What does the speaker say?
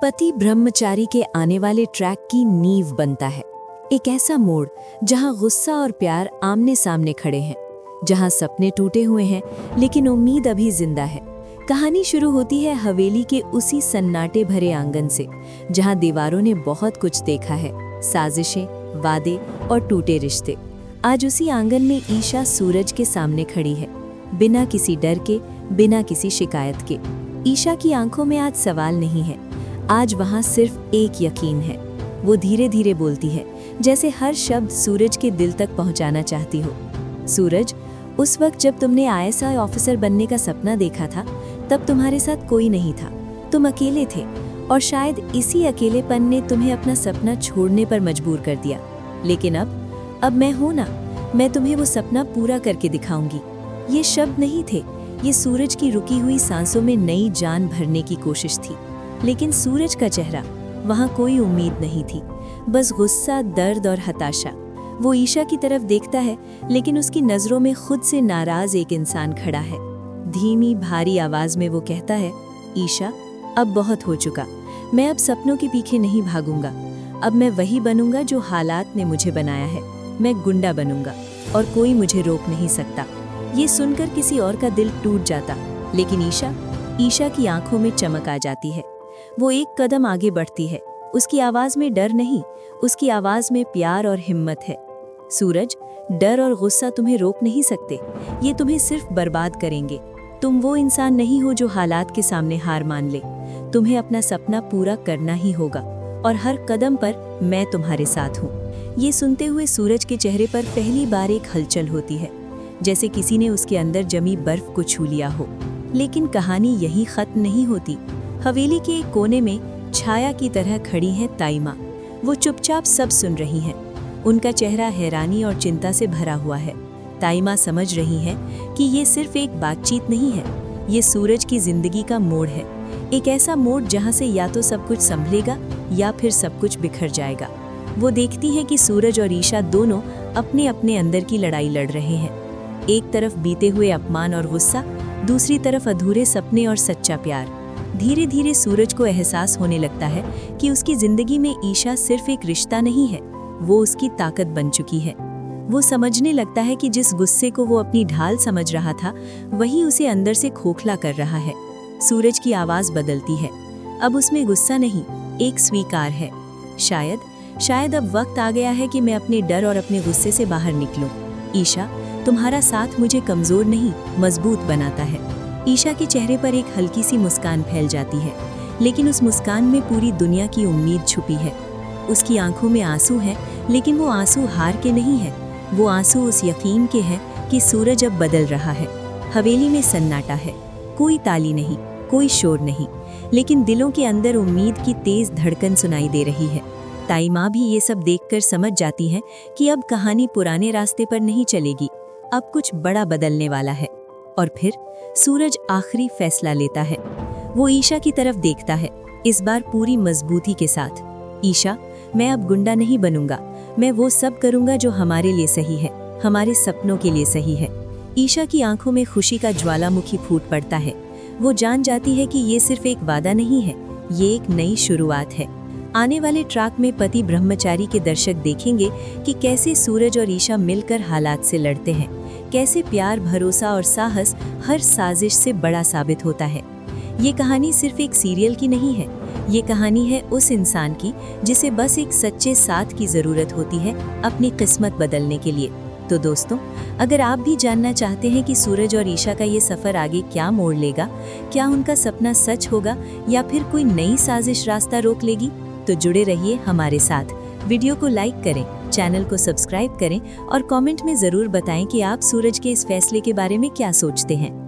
पति ब्रह्मचारी के आने वाले ट्रैक की नींव बनता है। एक ऐसा मोड़ जहां गुस्सा और प्यार आमने सामने खड़े हैं, जहां सपने टूटे हुए हैं लेकिन उम्मीद अभी जिंदा है। कहानी शुरू होती है हवेली के उसी सन्नाटे भरे आंगन से, जहां दीवारों ने बहुत कुछ देखा है, साजिशें, वादे और टूटे रिश्ते। आज उसी आंगन में ईशा सूरज के सामने खड़ी है, बिना किसी डर के, बिना किसी शिकायत के। ईशा की आंखों में आज सवाल नहीं है, आज वहां सिर्फ एक यकीन है। वो धीरे धीरे बोलती है, जैसे हर शब्द सूरज के दिल तक पहुंचाना चाहती हो। सूरज, उस वक्त जब तुमने ISI ऑफिसर बनने का सपना देखा था, तब तुम्हारे साथ कोई नहीं था, तुम अकेले थे, और शायद इसी अकेलेपन ने तुम्हें अपना सपना छोड़ने पर मजबूर कर दिया। लेकिन अब मैं हूं ना, मैं तुम्हें वो सपना पूरा करके दिखाऊंगी। ये शब्द नहीं थे, ये सूरज की रुकी हुई सांसों में नई जान भरने की कोशिश थी। लेकिन सूरज का चेहरा, वहां कोई उम्मीद नहीं थी, बस गुस्सा, दर्द और हताशा। वो ईशा की तरफ देखता है, लेकिन उसकी नजरों में खुद से नाराज एक इंसान खड़ा है। धीमी भारी आवाज में वो कहता है, ईशा, अब बहुत हो चुका। मैं अब सपनों के पीछे नहीं भागूंगा। अब मैं वही बनूंगा जो हालात ने मुझे बनाया है। मैं गुंडा बनूंगा और कोई मुझे रोक नहीं सकता। ये सुनकर किसी और का दिल टूट जाता, लेकिन ईशा की आंखों में चमक आ जाती है। वो एक कदम आगे बढ़ती है। उसकी आवाज में डर नहीं, उसकी आवाज में प्यार और हिम्मत है। सूरज, डर और गुस्सा तुम्हें रोक नहीं सकते, ये तुम्हें सिर्फ बर्बाद करेंगे। तुम वो इंसान नहीं हो जो हालात के सामने हार मान ले। तुम्हें अपना सपना पूरा करना ही होगा, और हर कदम पर मैं तुम्हारे साथ हूँ। ये सुनते हुए सूरज के चेहरे पर पहली बार एक हलचल होती है, जैसे किसी ने उसके अंदर जमी बर्फ को छू लिया हो। लेकिन कहानी यही खत्म नहीं होती। हवेली के एक कोने में छाया की तरह खड़ी हैं ताइमा। वो चुपचाप सब सुन रही हैं। उनका चेहरा हैरानी और चिंता से भरा हुआ है। ताइमा समझ रही हैं कि ये सिर्फ एक बातचीत नहीं है, ये सूरज की जिंदगी का मोड़ है। एक ऐसा मोड़ जहां से या तो सब कुछ संभलेगा या फिर सब कुछ बिखर जाएगा। वो देखती हैं कि सूरज और ईशा दोनों अपने अपने अंदर की लड़ाई लड़ रहे हैं। एक तरफ बीते हुए अपमान और गुस्सा, दूसरी तरफ अधूरे सपने और सच्चा प्यार। धीरे धीरे सूरज को एहसास होने लगता है कि उसकी जिंदगी में ईशा सिर्फ एक रिश्ता नहीं है, वो उसकी ताकत बन चुकी है। वो समझने लगता है कि जिस गुस्से को वो अपनी ढाल समझ रहा था, वही उसे अंदर से खोखला कर रहा है। सूरज की आवाज बदलती है। अब उसमें गुस्सा नहीं, एक स्वीकार है। शायद अब वक्त आ गया है कि मैं अपने डर और अपने गुस्से से बाहर निकलूं। ईशा, तुम्हारा साथ मुझे कमजोर नहीं, मजबूत बनाता है। ईशा के चेहरे पर एक हल्की सी मुस्कान फैल जाती है, लेकिन उस मुस्कान में पूरी दुनिया की उम्मीद छुपी है। उसकी आंखों में आंसू हैं, लेकिन वो आंसू हार के नहीं है, वो आंसू उस यकीन के हैं कि सूरज अब बदल रहा है। हवेली में सन्नाटा है, कोई ताली नहीं, कोई शोर नहीं, लेकिन दिलों के अंदर उम्मीद की तेज धड़कन सुनाई दे रही है। ताइमा भी ये सब देखकर समझ जाती है कि अब कहानी पुराने रास्ते पर नहीं चलेगी, अब कुछ बड़ा बदलने वाला है। और फिर सूरज आखिरी फैसला लेता है। वो ईशा की तरफ देखता है, इस बार पूरी मजबूती के साथ। ईशा, मैं अब गुंडा नहीं बनूंगा, मैं वो सब करूंगा जो हमारे लिए सही है, हमारे सपनों के लिए सही है। ईशा की आंखों में खुशी का ज्वालामुखी फूट पड़ता है। वो जान जाती है कि ये सिर्फ एक वादा नहीं है, ये एक नई शुरुआत है। आने वाले ट्रैक में पति ब्रह्मचारी के दर्शक देखेंगे कि कैसे सूरज और ईशा मिलकर हालात से लड़ते हैं, कैसे प्यार, भरोसा और साहस हर साजिश से बड़ा साबित होता है। ये कहानी सिर्फ एक सीरियल की नहीं है, ये कहानी है उस इंसान की जिसे बस एक सच्चे साथ की ज़रूरत होती है अपनी किस्मत बदलने के लिए। तो दोस्तों, अगर आप भी जानना चाहते हैं कि सूरज और ईशा का ये सफ़र आगे क्या मोड़ लेगा, क्या उनका सपना सच होगा या फिर कोई नई साजिश रास्ता रोक लेगी, तो जुड़े रहिए हमारे साथ। वीडियो को लाइक करें, चैनल को सब्सक्राइब करें और कमेंट में ज़रूर बताएं कि आप सूरज के इस फैसले के बारे में क्या सोचते हैं।